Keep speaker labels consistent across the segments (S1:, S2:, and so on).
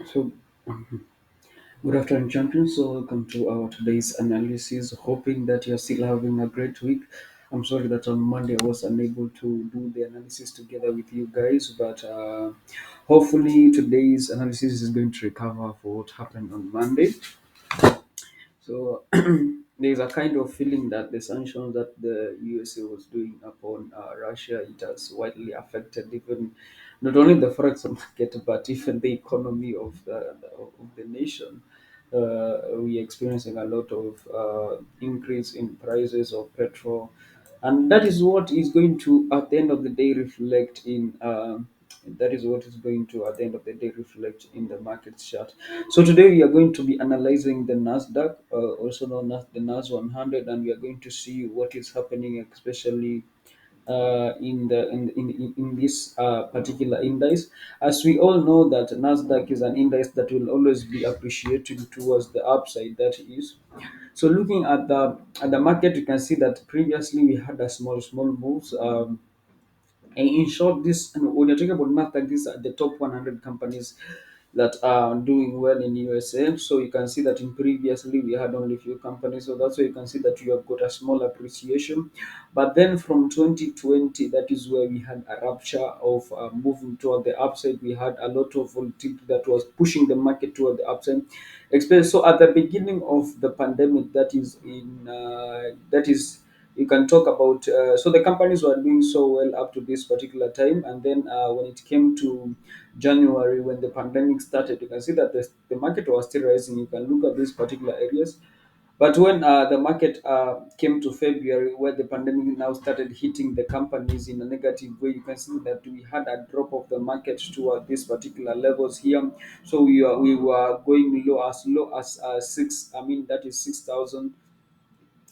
S1: So, good afternoon, champions. So, welcome to our today's analysis. Hoping that you're still having a great week. I'm sorry that on Monday I was unable to do the analysis together with you guys, but hopefully today's analysis is going to recover for what happened on Monday. So there's a kind of feeling that the sanctions that the USA was doing upon Russia, it has widely affected even not only the forex market but even the economy of the nation. We experiencing a lot of increase in prices of petrol, and that is what is going to at the end of the day reflect in. That is what is going to at the end of the day reflect in the market chart. So today we are going to be analyzing the Nasdaq, also known as the Nas 100, and we are going to see what is happening, especially in this particular index. As we all know, that Nasdaq is an index that will always be appreciating towards the upside. That is. So looking at the market, you can see that previously we had a small moves. And in short, this and when you're talking about Nasdaq, these are the top 100 companies that are doing well in USA. So you can see that in previously we had only few companies. So that's why you can see that you have got a small appreciation. But then from 2020, that is where we had a rupture of moving toward the upside. We had a lot of volatility that was pushing the market toward the upside. Especially so at the beginning of the pandemic, that is you can talk about so the companies were doing so well up to this particular time, and then when it came to January, when the pandemic started, you can see that the market was still rising. You can look at these particular areas, but when the market came to February, where the pandemic now started hitting the companies in a negative way, you can see that we had a drop of the market toward these particular levels here. So we were going low as six. I mean that is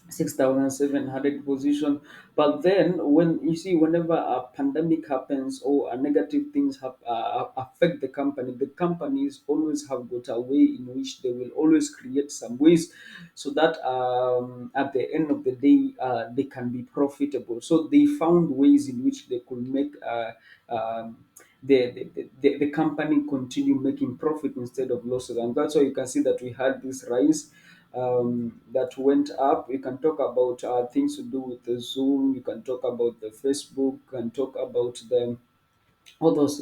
S1: 6,700 position. But then when you see whenever a pandemic happens or a negative things affect the companies always have got a way in which they will always create some ways so that at the end of the day they can be profitable. So they found ways in which they could make the company continue making profit instead of losses, and that's why you can see that we had this rise that went up. You can talk about things to do with the Zoom. You can talk about the Facebook. You can talk about the all those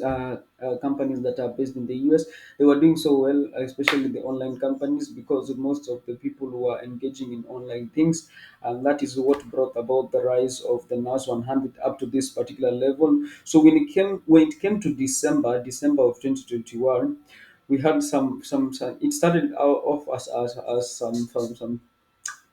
S1: companies that are based in the US. They were doing so well, especially the online companies, because most of the people who are engaging in online things, and that is what brought about the rise of the NAS 100 up to this particular level. So when it came to December of 2021, we had some it started out off as some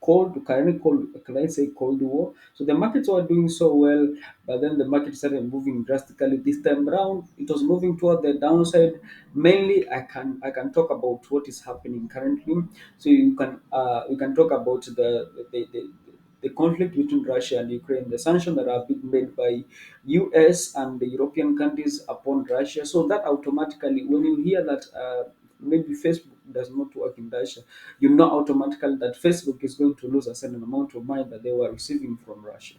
S1: can I say cold war. So the markets were doing so well, but then the market started moving drastically. This time around, it was moving toward the downside. Mainly, I can talk about what is happening currently. So you can talk about the conflict between Russia and Ukraine, the sanctions that have been made by US and the European countries upon Russia. So that automatically, when you hear that maybe Facebook does not work in Russia, you know automatically that Facebook is going to lose a certain amount of money that they were receiving from Russia.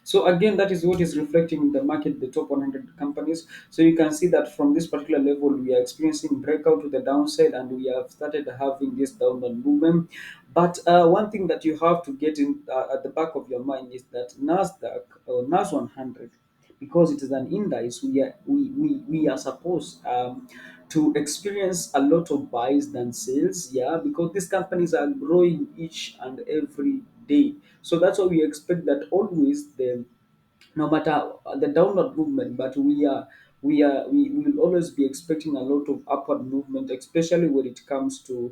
S1: So again, that is what is reflecting in the market, the top 100 companies. So you can see that from this particular level, we are experiencing breakout to the downside, and we have started having this downward movement. But one thing that you have to get in at the back of your mind is that Nasdaq or Nas 100, because it is an index, we are supposed to experience a lot of buys than sales. Yeah, because these companies are growing each and every day. So that's why we expect that always the no matter the downward movement, but we will always be expecting a lot of upward movement, especially when it comes to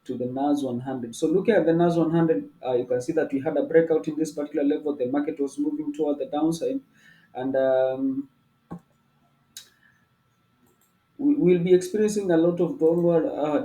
S1: the NAS 100. So looking at the NAS 100, you can see that we had a breakout in this particular level. The market was moving toward the downside, and we'll be experiencing a lot of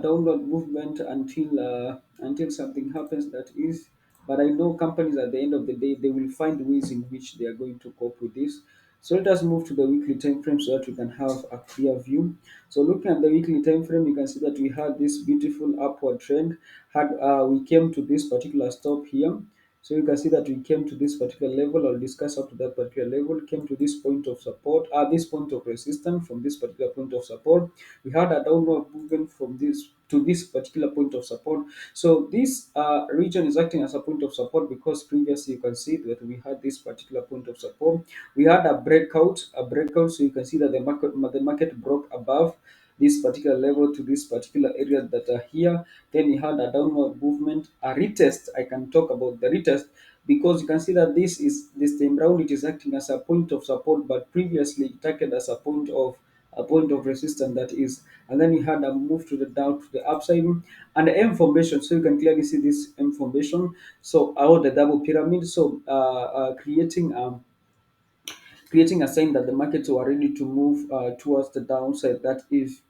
S1: downward movement until something happens that is. But I know companies at the end of the day they will find ways in which they are going to cope with this. So let us move to the weekly time frame so that we can have a clear view. So looking at the weekly time frame, you can see that we had this beautiful upward trend. Had we came to this particular stop here. So you can see that we came to this particular level, or discuss up to that particular level, came to this point of support, this point of resistance. From this particular point of support, we had a downward movement from this to this particular point of support. So this region is acting as a point of support because previously you can see that we had this particular point of support. We had a breakout. So you can see that the market broke above this particular level to this particular area that are here. Then we had a downward movement, a retest. I can talk about the retest because you can see that this time round it is acting as a point of support, but previously it acted as a point of resistance, that is. And then we had a move to the down to the upside and the M formation. So you can clearly see this M formation. So out the double pyramid. So creating a sign that the markets were ready to move towards the downside. That is,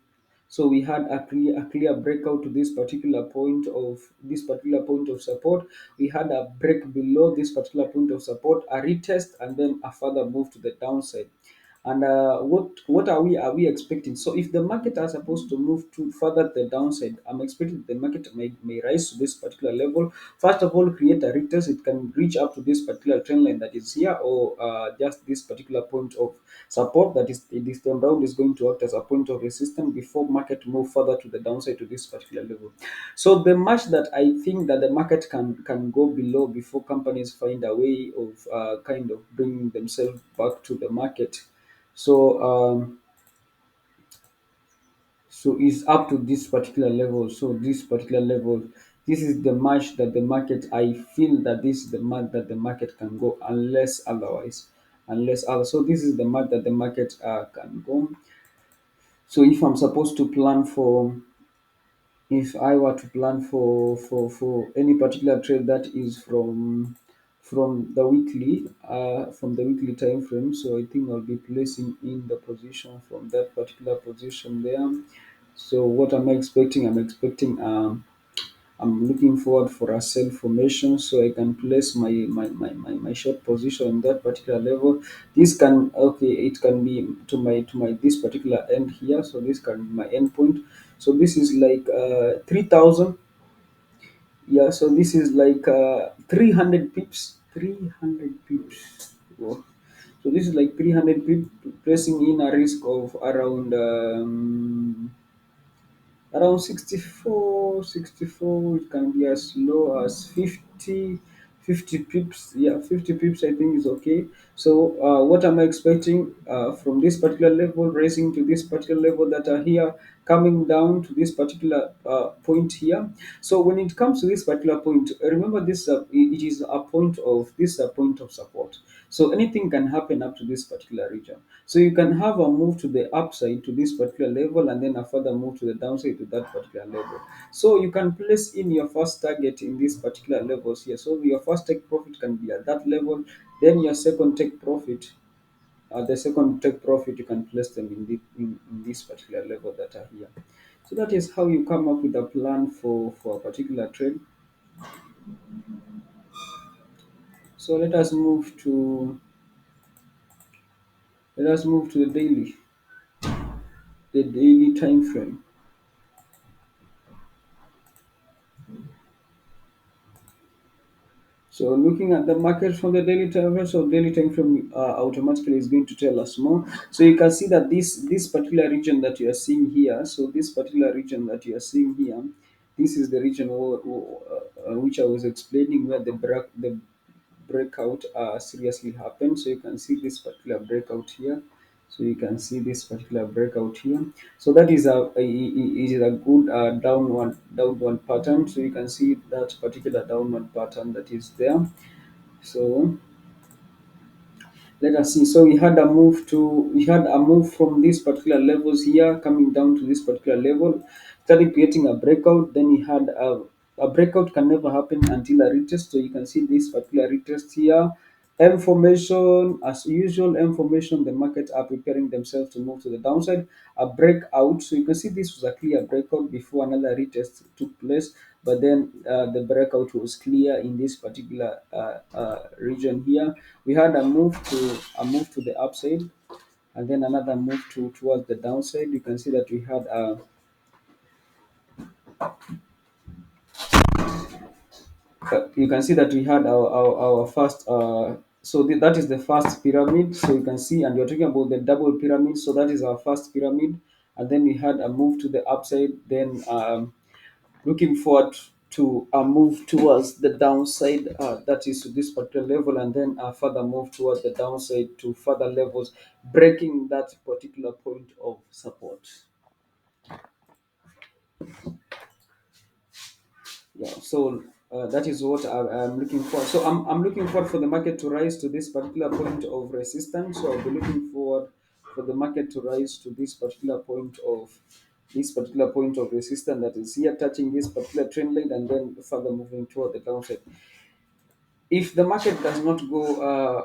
S1: so we had a clear breakout to this particular point of support. We had a break below this particular point of support, a retest, and then a further move to the downside. And what are we expecting? So if the market are supposed to move to further the downside, I'm expecting the market may rise to this particular level. First of all, create a retest. It can reach up to this particular trend line that is here, or just this particular point of support that is this time round is going to act as a point of resistance before market move further to the downside to this particular level. So the match that I think that the market can go below before companies find a way of kind of bringing themselves back to the market. So is up to this particular level. So this particular level, this is the match that the market, I feel that this is the match that the market can go, unless otherwise, unless other. So this is the match that the market can go. So if I were to plan for any particular trade that is from the weekly time frame, so I think I'll be placing in the position from that particular position there. So what am I expecting? I'm looking forward for a sell formation, so I can place my short position in that particular level. This can, okay, it can be to my this particular end here. So this can be my end point. So this is like 3,000. Yeah. So this is like 300 pips. 300 pips. Whoa. So this is like 300 pips, placing in a risk of around 64. It can be as low as 50 pips. Yeah, 50 pips I think is okay. So what am I expecting from this particular level, raising to this particular level that are here, coming down to this particular point here. So when it comes to this particular point, remember this, it is a point of support. So anything can happen up to this particular region. So you can have a move to the upside to this particular level, and then a further move to the downside to that particular level. So you can place in your first target in these particular levels here. So your first take profit can be at that level, then your second take profit. The second take profit, you can place them in this particular level that are here. So that is how you come up with a plan for a particular trade. So let us move to the daily time frame. So looking at the market from the daily time frame, so daily time frame automatically is going to tell us more. So you can see that this particular region that you are seeing here, so this particular region that you are seeing here, this is the region which I was explaining, where the breakout seriously happened. So you can see this particular breakout here. So you can see this particular breakout here. So that is a good downward pattern. So you can see that particular downward pattern that is there. So let us see. So we had a move from these particular levels here, coming down to this particular level, started creating a breakout. Then we had a breakout can never happen until a retest. So you can see this particular retest here. M formation, as usual, M formation, the markets are preparing themselves to move to the downside. A breakout. So you can see this was a clear breakout before another retest took place, but then the breakout was clear in this particular region here. We had a move to the upside, and then another move towards the downside. You can see that we had You can see that we had our first that is the first pyramid. So you can see, and you're talking about the double pyramid, so that is our first pyramid. And then we had a move to the upside, then looking forward to a move towards the downside, that is to this particular level, and then a further move towards the downside to further levels, breaking that particular point of support. Yeah, so that is what I'm looking for. So I'm looking forward for the market to rise to this particular point of resistance. So I'll be looking forward for the market to rise to this particular point of resistance that is here, touching this particular trend line, and then further moving toward the downside. If the market does not go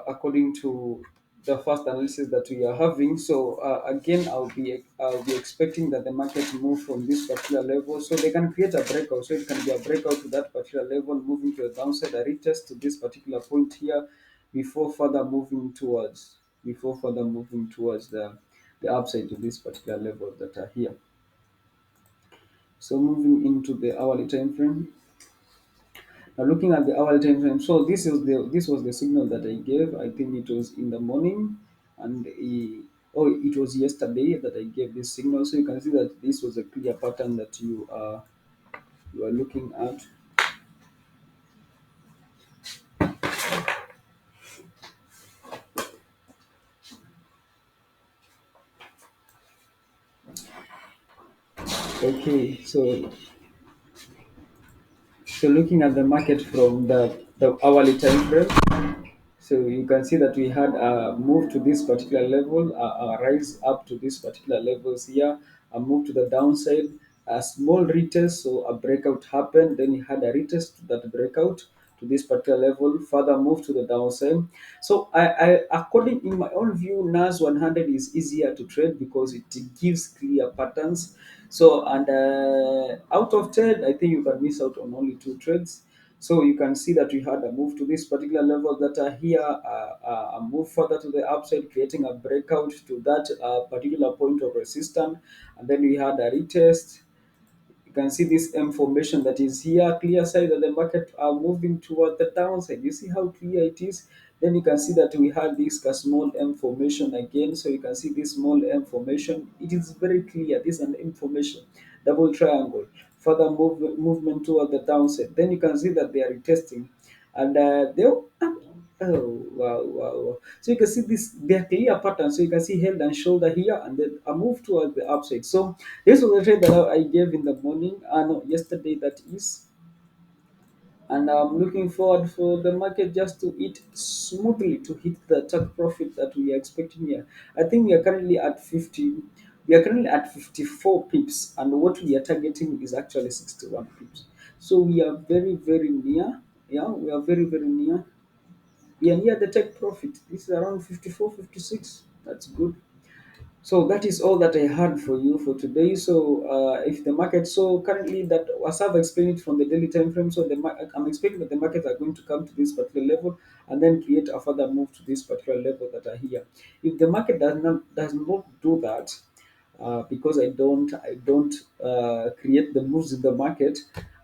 S1: according to the first analysis that we are having, so again, I'll be expecting that the market move from this particular level, so they can create a breakout. So it can be a breakout to that particular level, moving to the downside, a retest to this particular point here, before further moving towards the upside to this particular level that are here. So moving into the hourly time frame. Now looking at the hourly time frame, so this was the signal that I gave. I think it was in the morning, and it was yesterday that I gave this signal. So you can see that this was a clear pattern that you are looking at. Okay, so looking at the market from the hourly time frame. So you can see that we had a move to this particular level, a rise up to this particular levels here, a move to the downside, a small retest, so a breakout happened. Then you had a retest to that breakout to this particular level, further move to the downside. So according in my own view, NAS 100 is easier to trade because it gives clear patterns. So and out of 10, I think you can miss out on only two trades. So you can see that we had a move to this particular level that are here, a move further to the upside, creating a breakout to that particular point of resistance, and then we had a retest. You can see this M formation that is here, clear side that the market are moving toward the downside. You see how clear it is? Then you can see that we had this small M formation again. So you can see this small M formation. It is very clear. This is an M formation, double triangle, further movement toward the downside. Then you can see that they are retesting. And oh wow, wow, wow. So you can see this their clear pattern. So you can see head and shoulder here, and then a move towards the upside. So this was the trade that I gave in the morning, no, yesterday that is, and I'm looking forward for the market just to hit smoothly to hit the target profit that we are expecting here. I think we are currently at 50. We are currently at 54 pips, and what we are targeting is actually 61 pips. So we are very, very near. Yeah, we are very, very near. We are near the take profit. This is around 54, 56. That's good. So that is all that I had for you for today. So if the market, so currently that as I've explained it from the daily time frame, so I'm expecting that the markets are going to come to this particular level and then create a further move to this particular level that are here. If the market does not do that, because I don't create the moves in the market.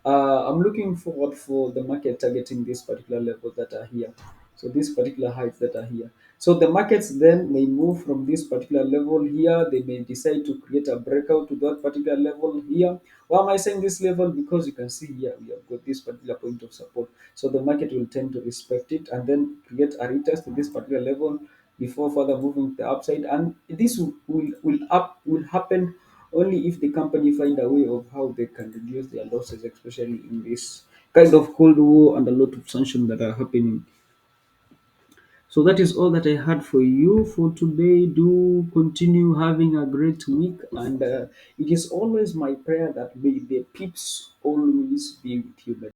S1: I'm looking forward for the market targeting this particular level that are here. So these particular heights that are here. So the markets then may move from this particular level here. They may decide to create a breakout to that particular level here. Why am I saying this level? Because you can see here we have got this particular point of support. So the market will tend to respect it and then create a retest to this particular level before further moving to the upside. And this will happen only if the company find a way of how they can reduce their losses, especially in this kind of cold war and a lot of sanctions that are happening. So that is all that I had for you for today. Do continue having a great week, and it is always my prayer that may the peeps always be with you.